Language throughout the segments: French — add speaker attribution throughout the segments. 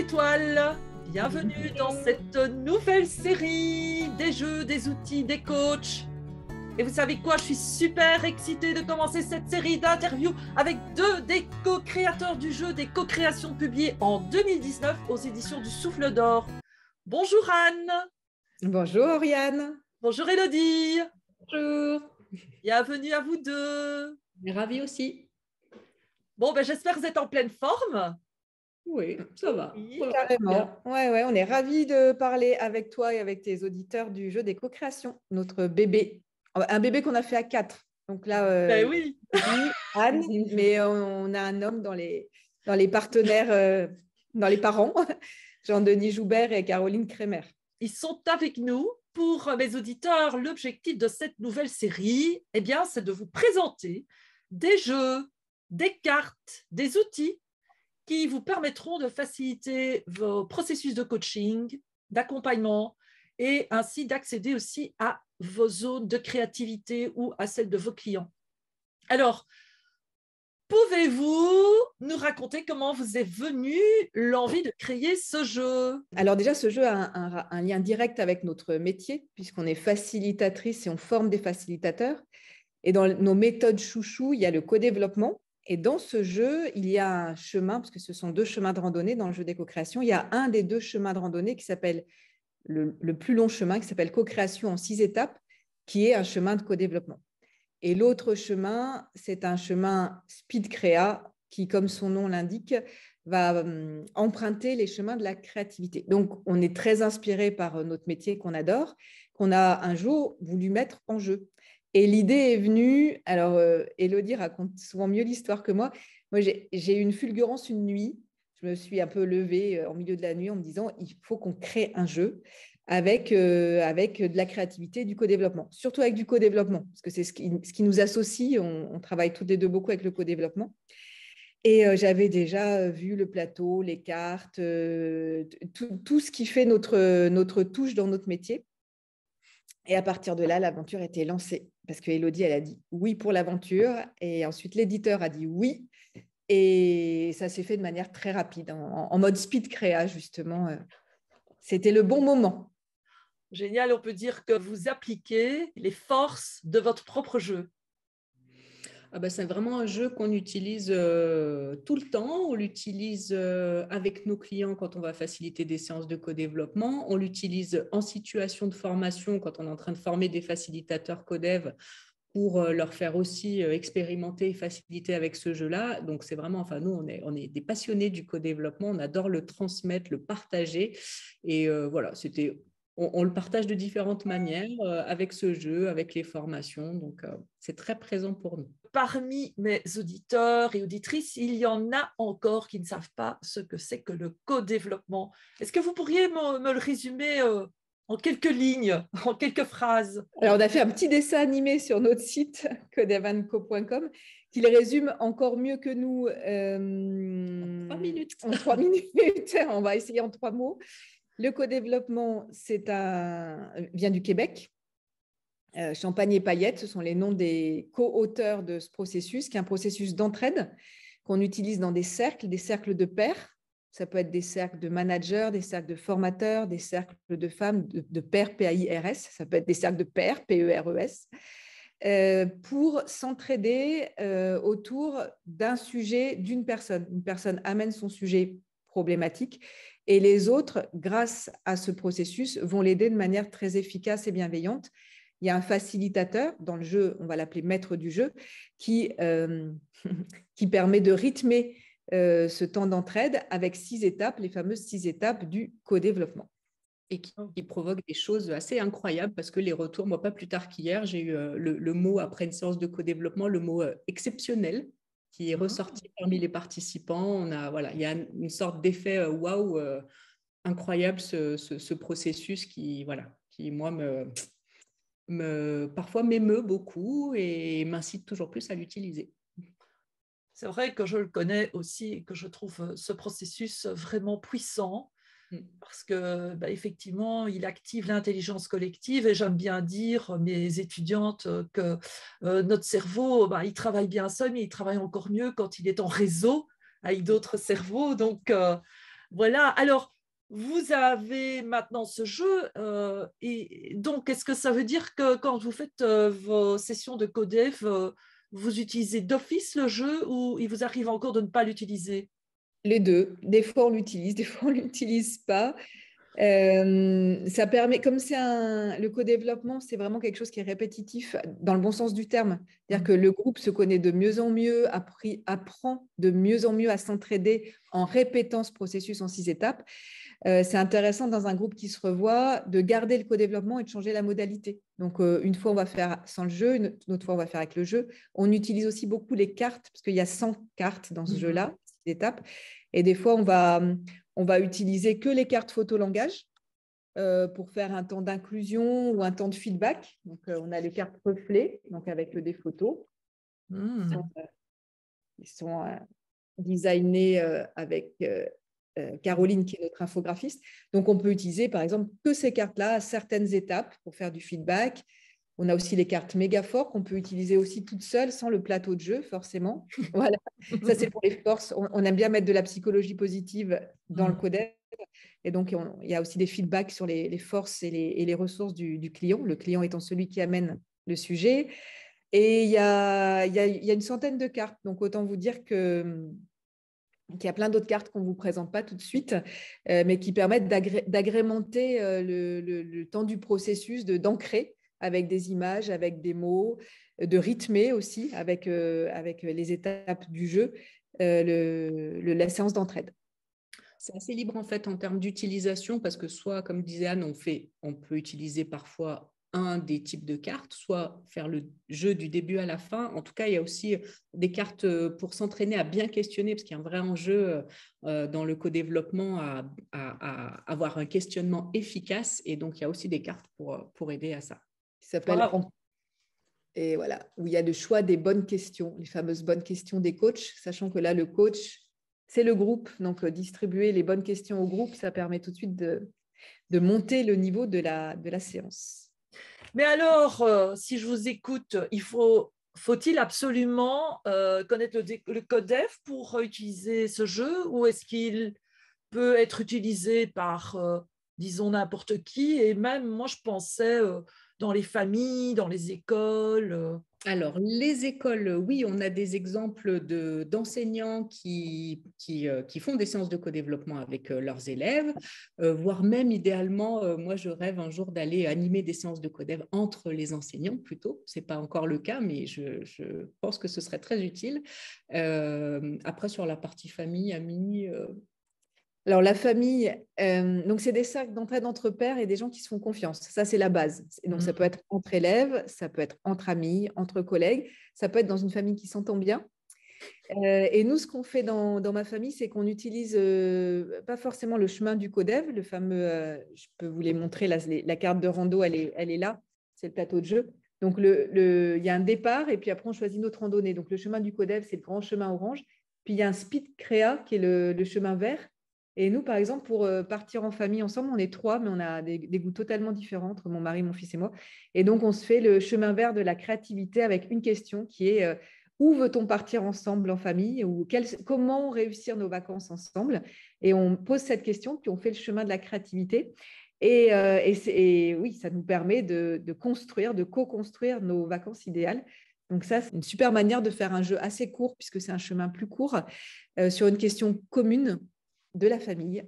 Speaker 1: étoiles, bienvenue dans cette nouvelle série des jeux, des outils, des coachs. Et vous savez quoi, je suis super excitée de commencer cette série d'interviews avec deux des co-créateurs du jeu, des co-créations publiées en 2019 aux éditions du Souffle d'Or. Bonjour Anne.
Speaker 2: Bonjour Oriane.
Speaker 1: Bonjour Élodie.
Speaker 2: Bonjour.
Speaker 1: Bienvenue à vous deux.
Speaker 2: Ravie aussi.
Speaker 1: Bon, j'espère que vous êtes en pleine forme.
Speaker 2: Oui, ça va.
Speaker 1: Oui,
Speaker 2: carrément. Ouais, on est ravis de parler avec toi et avec tes auditeurs du jeu des co-créations, notre bébé. Un bébé qu'on a fait à 4. Donc là,
Speaker 1: oui.
Speaker 2: Anne, mais on a un homme dans les partenaires, dans les parents, Jean-Denis Joubert et Caroline Kremer.
Speaker 1: Ils sont avec nous. Pour mes auditeurs, l'objectif de cette nouvelle série, c'est de vous présenter des jeux, des cartes, des outils qui vous permettront de faciliter vos processus de coaching, d'accompagnement et ainsi d'accéder aussi à vos zones de créativité ou à celles de vos clients. Alors, pouvez-vous nous raconter comment vous est venue l'envie de créer ce jeu?
Speaker 2: Alors déjà, ce jeu a un lien direct avec notre métier, puisqu'on est facilitatrice et on forme des facilitateurs. Et dans nos méthodes chouchou, il y a le co-développement. Et dans ce jeu, il y a un chemin, parce que ce sont 2 chemins de randonnée dans le jeu des co-créations. Il y a un des 2 chemins de randonnée qui s'appelle le plus long chemin, qui s'appelle co-création en 6 étapes, qui est un chemin de co-développement. Et l'autre chemin, c'est un chemin speed créa qui, comme son nom l'indique, va emprunter les chemins de la créativité. Donc, on est très inspiré par notre métier qu'on adore, qu'on a un jour voulu mettre en jeu. Et l'idée est venue, alors Élodie raconte souvent mieux l'histoire que moi. Moi, j'ai eu une fulgurance une nuit. Je me suis un peu levée en milieu de la nuit en me disant, il faut qu'on crée un jeu avec de la créativité et du co-développement. Surtout avec du co-développement, parce que c'est ce qui nous associe. On travaille toutes les deux beaucoup avec le co-développement. Et j'avais déjà vu le plateau, les cartes, tout ce qui fait notre touche dans notre métier. Et à partir de là, l'aventure était lancée parce que Élodie, elle a dit oui pour l'aventure. Et ensuite, l'éditeur a dit oui. Et ça s'est fait de manière très rapide, en mode speed créa, justement. C'était le bon moment.
Speaker 1: Génial, on peut dire que vous appliquez les forces de votre propre jeu.
Speaker 3: C'est vraiment un jeu qu'on utilise tout le temps. On l'utilise avec nos clients quand on va faciliter des séances de co-développement. On l'utilise en situation de formation quand on est en train de former des facilitateurs co-dev pour leur faire aussi expérimenter et faciliter avec ce jeu-là. Donc, c'est vraiment, nous, on est des passionnés du co-développement. On adore le transmettre, le partager. Et voilà, on le partage de différentes manières avec ce jeu, avec les formations. Donc, c'est très présent pour nous.
Speaker 1: Parmi mes auditeurs et auditrices, il y en a encore qui ne savent pas ce que c'est que le co-développement. Est-ce que vous pourriez me le résumer en quelques lignes, en quelques phrases?
Speaker 2: Alors, on a fait un petit dessin animé sur notre site, codevanco.com, qui le résume encore mieux que nous.
Speaker 3: 3 minutes.
Speaker 2: En 3 minutes. On va essayer en 3 mots. Le co-développement, vient du Québec. Champagne et Paillettes, ce sont les noms des co-auteurs de ce processus, qui est un processus d'entraide qu'on utilise dans des cercles de pairs. Ça peut être des cercles de managers, des cercles de formateurs, des cercles de femmes, de pairs, P-A-I-R-S. Ça peut être des cercles de pairs, P-E-R-E-S, pour s'entraider autour d'un sujet d'une personne. Une personne amène son sujet problématique et les autres, grâce à ce processus, vont l'aider de manière très efficace et bienveillante. Il y a un facilitateur dans le jeu, on va l'appeler maître du jeu, qui permet de rythmer ce temps d'entraide avec 6 étapes, les fameuses 6 étapes du co-développement.
Speaker 3: Et qui provoque des choses assez incroyables parce que les retours, moi, pas plus tard qu'hier, j'ai eu le mot, après une séance de co-développement, le mot exceptionnel qui est ressorti parmi les participants. Il y a une sorte d'effet waouh incroyable, ce processus qui moi, parfois m'émeut beaucoup et m'incite toujours plus à l'utiliser.
Speaker 1: C'est vrai que je le connais aussi et que je trouve ce processus vraiment puissant parce que effectivement, il active l'intelligence collective et j'aime bien dire mes étudiantes que notre cerveau, il travaille bien seul, mais il travaille encore mieux quand il est en réseau avec d'autres cerveaux. Donc, Voilà. Alors, vous avez maintenant ce jeu. Et donc, est-ce que ça veut dire que quand vous faites vos sessions de codev, vous utilisez d'office le jeu ou il vous arrive encore de ne pas l'utiliser?
Speaker 2: Les deux. Des fois, on l'utilise, des fois, on ne l'utilise pas. Ça permet, comme le co-développement, c'est vraiment quelque chose qui est répétitif dans le bon sens du terme. C'est-à-dire que le groupe se connaît de mieux en mieux, apprend de mieux en mieux à s'entraider en répétant ce processus en 6 étapes. C'est intéressant dans un groupe qui se revoit de garder le co-développement et de changer la modalité. Donc, une fois, on va faire sans le jeu, une autre fois, on va faire avec le jeu. On utilise aussi beaucoup les cartes, parce qu'il y a 100 cartes dans ce jeu-là, 6 étapes. Et des fois, on va utiliser que les cartes photo-langage pour faire un temps d'inclusion ou un temps de feedback. Donc, on a les cartes reflets, donc avec des photos. Ils sont designés avec Caroline, qui est notre infographiste. Donc, on peut utiliser, par exemple, que ces cartes-là à certaines étapes pour faire du feedback. On a aussi les cartes mégaphores qu'on peut utiliser aussi toutes seules, sans le plateau de jeu, forcément. Voilà, ça, c'est pour les forces. On aime bien mettre de la psychologie positive dans le codev. Et donc, il y a aussi des feedbacks sur les forces et les ressources du client, le client étant celui qui amène le sujet. Et il y a une centaine de cartes. Donc, autant vous dire qu'il y a plein d'autres cartes qu'on ne vous présente pas tout de suite, mais qui permettent d'agrémenter le temps du processus, d'ancrer avec des images, avec des mots, de rythmer aussi avec les étapes du jeu, la séance d'entraide.
Speaker 3: C'est assez libre en fait en termes d'utilisation parce que soit, comme disait Anne, on peut utiliser parfois un des types de cartes, soit faire le jeu du début à la fin. En tout cas, il y a aussi des cartes pour s'entraîner à bien questionner, parce qu'il y a un vrai enjeu dans le co-développement à avoir un questionnement efficace. Et donc, il y a aussi des cartes pour aider à ça.
Speaker 2: Qui s'appelle Et voilà, où il y a le choix des bonnes questions, les fameuses bonnes questions des coachs, sachant que là, le coach, c'est le groupe. Donc, distribuer les bonnes questions au groupe, ça permet tout de suite de monter le niveau de la séance.
Speaker 1: Mais alors, si je vous écoute, faut-il absolument connaître le codev pour utiliser ce jeu, ou est-ce qu'il peut être utilisé par, disons, n'importe qui? Et même, moi, je pensais dans les familles, dans les écoles.
Speaker 3: Alors, les écoles, oui, on a des exemples d'enseignants qui font des séances de co-développement avec leurs élèves, voire même idéalement, moi je rêve un jour d'aller animer des séances de co-dev entre les enseignants plutôt. Ce n'est pas encore le cas, mais je pense que ce serait très utile. Après, sur la partie famille, amis…
Speaker 2: Alors, la famille, donc c'est des cercles d'entraide entre pairs et des gens qui se font confiance. Ça, c'est la base. Donc, ça peut être entre élèves, ça peut être entre amis, entre collègues, ça peut être dans une famille qui s'entend bien. Et nous, ce qu'on fait dans ma famille, c'est qu'on utilise pas forcément le chemin du codev, le fameux, je peux vous les montrer, la carte de rando, elle est là, c'est le plateau de jeu. Donc, il y a un départ et puis après, on choisit notre randonnée. Donc, le chemin du codev, c'est le grand chemin orange. Puis, il y a un speed créa qui est le chemin vert. Et nous, par exemple, pour partir en famille ensemble, on est 3, mais on a des goûts totalement différents entre mon mari, mon fils et moi. Et donc, on se fait le chemin vert de la créativité avec une question qui est où veut-on partir ensemble en famille, ou comment réussir nos vacances ensemble? Et on pose cette question, puis on fait le chemin de la créativité. Et oui, ça nous permet de construire, de co-construire nos vacances idéales. Donc ça, c'est une super manière de faire un jeu assez court, puisque c'est un chemin plus court, sur une question commune de la famille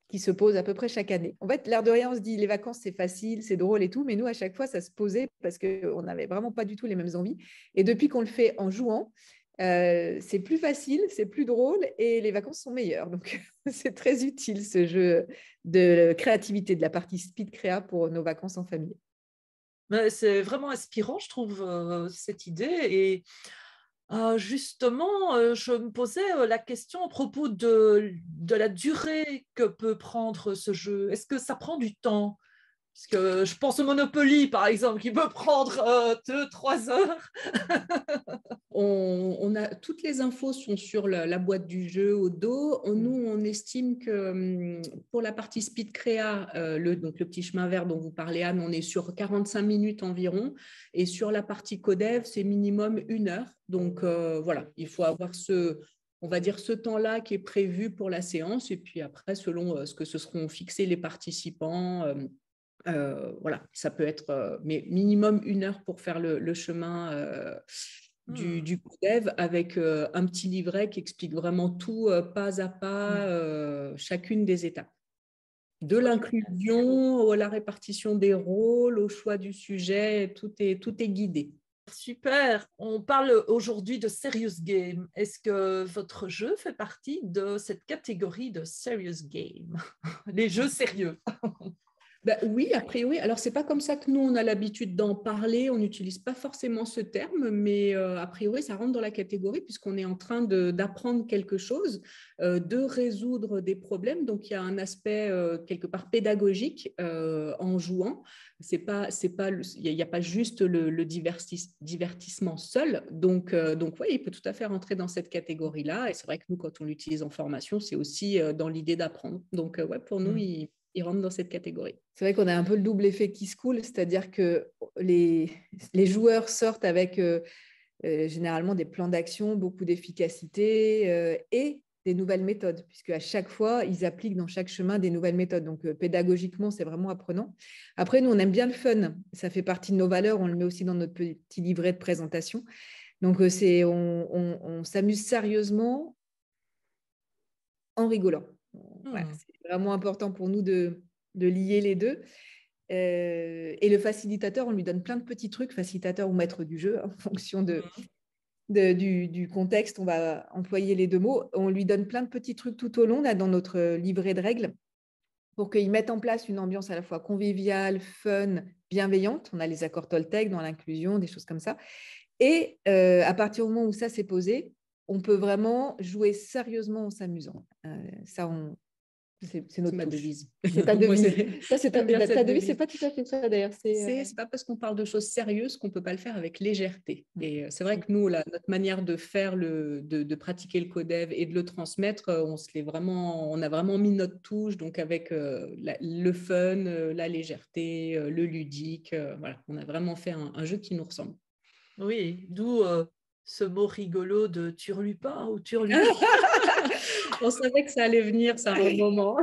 Speaker 2: qui se pose à peu près chaque année. En fait, l'air de rien, on se dit les vacances, c'est facile, c'est drôle et tout, mais nous, à chaque fois, ça se posait parce qu'on n'avait vraiment pas du tout les mêmes envies. Et depuis qu'on le fait en jouant, c'est plus facile, c'est plus drôle et les vacances sont meilleures. Donc, c'est très utile ce jeu de créativité, de la partie speed créa pour nos vacances en famille.
Speaker 1: C'est vraiment inspirant, je trouve, cette idée. Et justement, je me posais la question à propos de la durée que peut prendre ce jeu. Est-ce que ça prend du temps? Parce que je pense au Monopoly, par exemple, qui peut prendre 2-3 heures.
Speaker 3: Toutes les infos sont sur la boîte du jeu au dos. Nous, on estime que pour la partie speed créa, donc le petit chemin vert dont vous parlez, Anne, on est sur 45 minutes environ. Et sur la partie codev, c'est minimum 1 heure. Donc voilà, il faut avoir on va dire, ce temps-là qui est prévu pour la séance. Et puis après, selon ce que se seront fixés les participants, voilà, ça peut être mais minimum 1 heure pour faire le chemin du codev avec un petit livret qui explique vraiment tout, pas à pas, chacune des étapes. De l'inclusion à la répartition des rôles, au choix du sujet, tout est guidé.
Speaker 1: Super. On parle aujourd'hui de Serious Game. Est-ce que votre jeu fait partie de cette catégorie de Serious Game? Les jeux sérieux.
Speaker 3: Ben oui, a priori. Alors, ce n'est pas comme ça que nous, on a l'habitude d'en parler. On n'utilise pas forcément ce terme, mais a priori, ça rentre dans la catégorie puisqu'on est en train d'apprendre quelque chose, de résoudre des problèmes. Donc, il y a un aspect quelque part pédagogique en jouant. Il n'y a pas juste le divertissement seul. Donc oui, il peut tout à fait rentrer dans cette catégorie-là. Et c'est vrai que nous, quand on l'utilise en formation, c'est aussi dans l'idée d'apprendre. Donc, ouais, pour nous, il rentre dans cette catégorie.
Speaker 2: C'est vrai qu'on a un peu le double effet qui se coule, c'est-à-dire que les joueurs sortent avec généralement des plans d'action, beaucoup d'efficacité et des nouvelles méthodes, puisque à chaque fois, ils appliquent dans chaque chemin des nouvelles méthodes. Donc, pédagogiquement, c'est vraiment apprenant. Après, nous, on aime bien le fun. Ça fait partie de nos valeurs. On le met aussi dans notre petit livret de présentation. Donc, on s'amuse sérieusement en rigolant. Voilà, c'est vraiment important pour nous de lier les deux. Et le facilitateur, on lui donne plein de petits trucs, facilitateur ou maître du jeu, en fonction du contexte, on va employer les deux mots. On lui donne plein de petits trucs tout au long, là, dans notre livret de règles, pour qu'il mette en place une ambiance à la fois conviviale, fun, bienveillante. On a les accords Toltec dans l'inclusion, des choses comme ça. Et à partir du moment où ça s'est posé, on peut vraiment jouer sérieusement en s'amusant. Ça, c'est notre
Speaker 3: devise.
Speaker 2: C'est ta devise. Ça, c'est ta devise, c'est pas tout à fait ça d'ailleurs.
Speaker 3: C'est pas parce qu'on parle de choses sérieuses qu'on peut pas le faire avec légèreté. Et c'est vrai que nous, notre manière de faire, de pratiquer le codev et de le transmettre, on a vraiment mis notre touche, donc avec le fun, la légèreté, le ludique. Voilà, on a vraiment fait un jeu qui nous ressemble.
Speaker 1: Oui, d'où ce mot rigolo de turlupin ou turlupin.
Speaker 3: On savait que ça allait venir, ça, à un moment.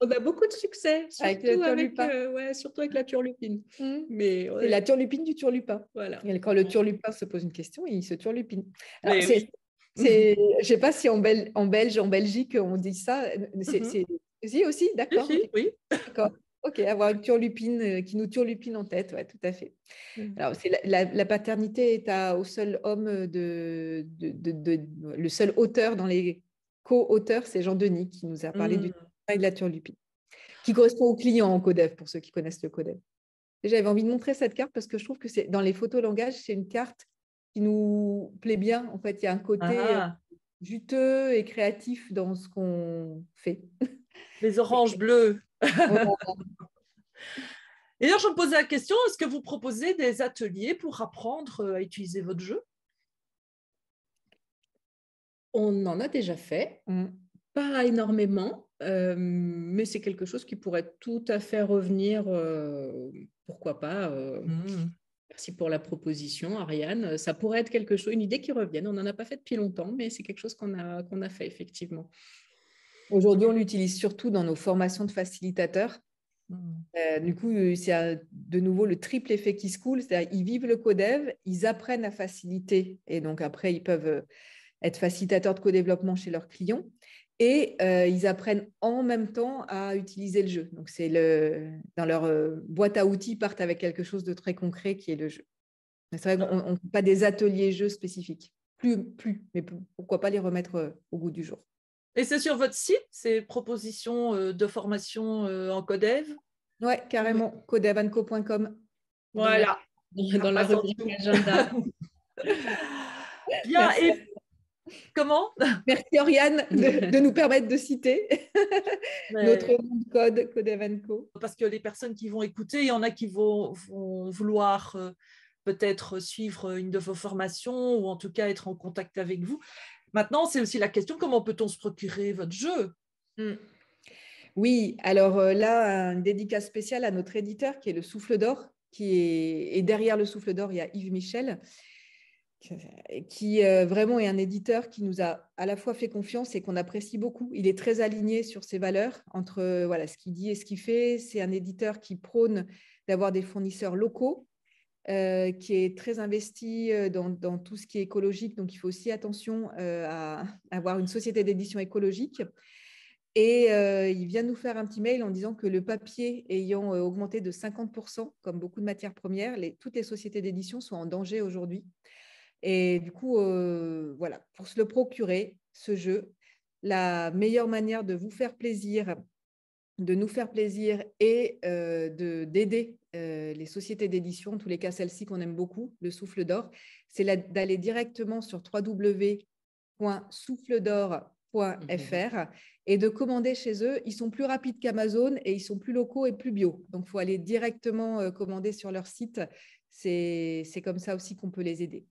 Speaker 3: On a beaucoup de succès, surtout avec la turlupine.
Speaker 2: Mais c'est la turlupine du turlupin. Voilà. Et quand le turlupin se pose une question, il se turlupine. Alors, je ne sais pas si en Belgique, on dit ça. Si aussi, d'accord.
Speaker 1: Oui.
Speaker 2: D'accord. Ok, avoir une turlupine qui nous turlupine en tête, ouais, tout à fait. Alors, la paternité est au seul homme le seul auteur dans les co-auteurs, c'est Jean-Denis qui nous a parlé du travail de la turlupine, qui correspond au client en codev, pour ceux qui connaissent le codev. J'avais envie de montrer cette carte parce que je trouve que dans les photos langage, c'est une carte qui nous plaît bien. En fait, il y a un côté juteux et créatif dans ce qu'on fait.
Speaker 1: Les oranges bleues. Et d'ailleurs, je me posais la question, est-ce que vous proposez des ateliers pour apprendre à utiliser votre jeu?
Speaker 3: On en a déjà fait, pas énormément, mais c'est quelque chose qui pourrait tout à fait revenir, pourquoi pas. Merci pour la proposition, Ariane. Ça pourrait être une idée qui revienne. On n'en a pas fait depuis longtemps, mais c'est quelque chose qu'on a fait, effectivement.
Speaker 2: Aujourd'hui, on l'utilise surtout dans nos formations de facilitateurs. Du coup, c'est de nouveau le triple effet qui se coule, c'est-à-dire ils vivent le codev, ils apprennent à faciliter, et donc après, ils peuvent être facilitateurs de co-développement chez leurs clients, et ils apprennent en même temps à utiliser le jeu. Donc, dans leur boîte à outils, ils partent avec quelque chose de très concret qui est le jeu. C'est vrai qu'on n'a pas des ateliers jeux spécifiques. Plus, mais pourquoi pas les remettre au goût du jour.
Speaker 1: Et c'est sur votre site, ces propositions de formation en codev?
Speaker 2: Oui, carrément, codevanco.com.
Speaker 1: Voilà.
Speaker 3: Dans la rubrique agenda.
Speaker 1: Bien, et comment?
Speaker 2: Merci Oriane de nous permettre de citer notre nom de code, Codevanco.
Speaker 1: Parce que les personnes qui vont écouter, il y en a qui vont vouloir peut-être suivre une de vos formations ou en tout cas être en contact avec vous. Maintenant, c'est aussi la question, comment peut-on se procurer votre jeu?
Speaker 2: Oui, alors là, une dédicace spéciale à notre éditeur qui est le Souffle d'Or, et derrière le Souffle d'Or, il y a Yves Michel, qui vraiment est un éditeur qui nous a à la fois fait confiance et qu'on apprécie beaucoup. Il est très aligné sur ses valeurs entre voilà, ce qu'il dit et ce qu'il fait. C'est un éditeur qui prône d'avoir des fournisseurs locaux, qui est très investi dans tout ce qui est écologique. Donc, il faut aussi attention à avoir une société d'édition écologique. Et il vient nous faire un petit mail en disant que le papier ayant augmenté de 50%, comme beaucoup de matières premières, toutes les sociétés d'édition sont en danger aujourd'hui. Et du coup, voilà, pour se le procurer, ce jeu, la meilleure manière de vous faire plaisir, de nous faire plaisir et d'aider les sociétés d'édition, en tous les cas celle-ci qu'on aime beaucoup, le Souffle d'Or, c'est d'aller directement sur www.souffledor.fr et de commander chez eux. Ils sont plus rapides qu'Amazon et ils sont plus locaux et plus bio. Donc, il faut aller directement commander sur leur site. C'est comme ça aussi qu'on peut les aider.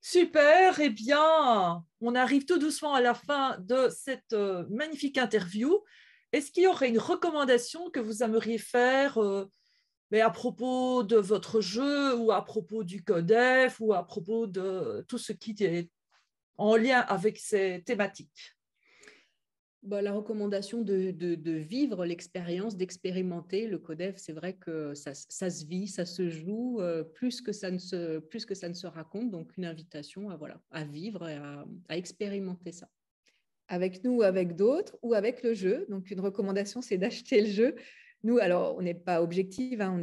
Speaker 1: Super, eh bien, on arrive tout doucement à la fin de cette magnifique interview. Est-ce qu'il y aurait une recommandation que vous aimeriez faire mais à propos de votre jeu ou à propos du CODEF ou à propos de tout ce qui est en lien avec ces thématiques?
Speaker 3: La recommandation de vivre l'expérience, d'expérimenter le CODEF, c'est vrai que ça se vit, ça se joue, plus que ça ne se raconte. Donc, une invitation à vivre et à expérimenter ça.
Speaker 2: Avec nous ou avec d'autres, ou avec le jeu. Donc, une recommandation, c'est d'acheter le jeu. Nous, alors, on n'est pas objectif, hein,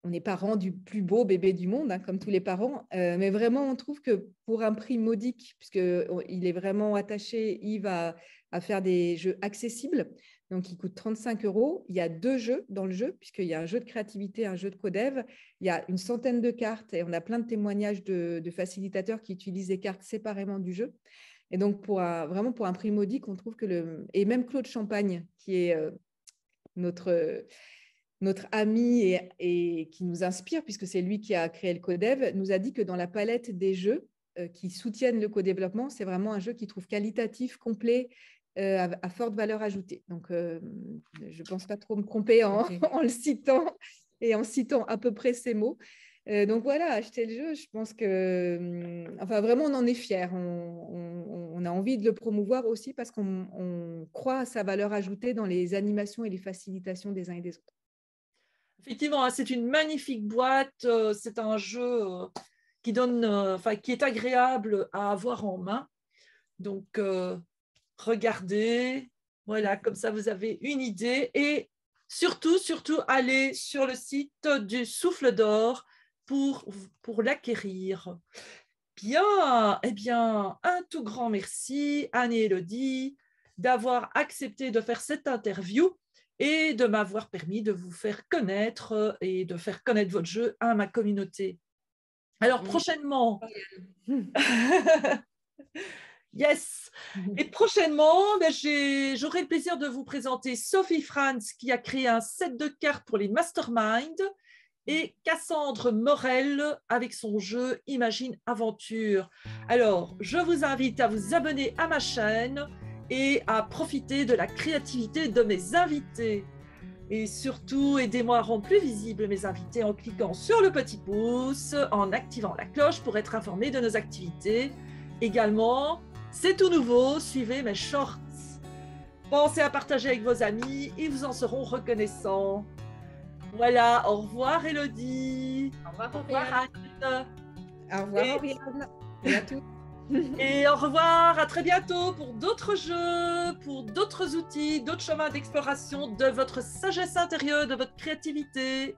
Speaker 2: on est parents du plus beau bébé du monde, hein, comme tous les parents, mais vraiment, on trouve que pour un prix modique, puisqu'il est vraiment attaché, Yves, à faire des jeux accessibles, donc il coûte 35 €. Il y a 2 jeux dans le jeu, puisqu'il y a un jeu de créativité, un jeu de codev. Il y a une centaine de cartes et on a plein de témoignages de facilitateurs qui utilisent les cartes séparément du jeu. Et donc, vraiment pour un prix modique, on trouve que et même Claude Champagne, qui est notre ami et qui nous inspire, puisque c'est lui qui a créé le codev, nous a dit que dans la palette des jeux qui soutiennent le co-développement, c'est vraiment un jeu qu'il trouve qualitatif, complet, à forte valeur ajoutée. Donc, je ne pense pas trop me tromper en le citant et en citant à peu près ces mots. Donc voilà, acheter le jeu, je pense que, enfin vraiment, on en est fiers. On a envie de le promouvoir aussi parce qu'on croit à sa valeur ajoutée dans les animations et les facilitations des uns et des autres.
Speaker 1: Effectivement, c'est une magnifique boîte. C'est un jeu qui est agréable à avoir en main. Donc, regardez, voilà, comme ça vous avez une idée. Et surtout, allez sur le site du Souffle d'Or pour l'acquérir. Bien, eh bien, un tout grand merci, Anne et Élodie, d'avoir accepté de faire cette interview et de m'avoir permis de vous faire connaître et de faire connaître votre jeu à ma communauté. Alors, prochainement, yes, et prochainement, j'aurai le plaisir de vous présenter Sophie Franz qui a créé un set de cartes pour les masterminds et Cassandre Morel avec son jeu Imagine Aventure. Alors, je vous invite à vous abonner à ma chaîne et à profiter de la créativité de mes invités. Et surtout, aidez-moi à rendre plus visibles mes invités en cliquant sur le petit pouce, en activant la cloche pour être informé de nos activités. Également, c'est tout nouveau, suivez mes shorts. Pensez à partager avec vos amis, ils vous en seront reconnaissants. Voilà, au revoir Élodie.
Speaker 3: Au revoir,
Speaker 1: Au revoir Anne.
Speaker 2: Au revoir, Oriane. Et à tous.
Speaker 1: Et au revoir, à très bientôt pour d'autres jeux, pour d'autres outils, d'autres chemins d'exploration de votre sagesse intérieure, de votre créativité.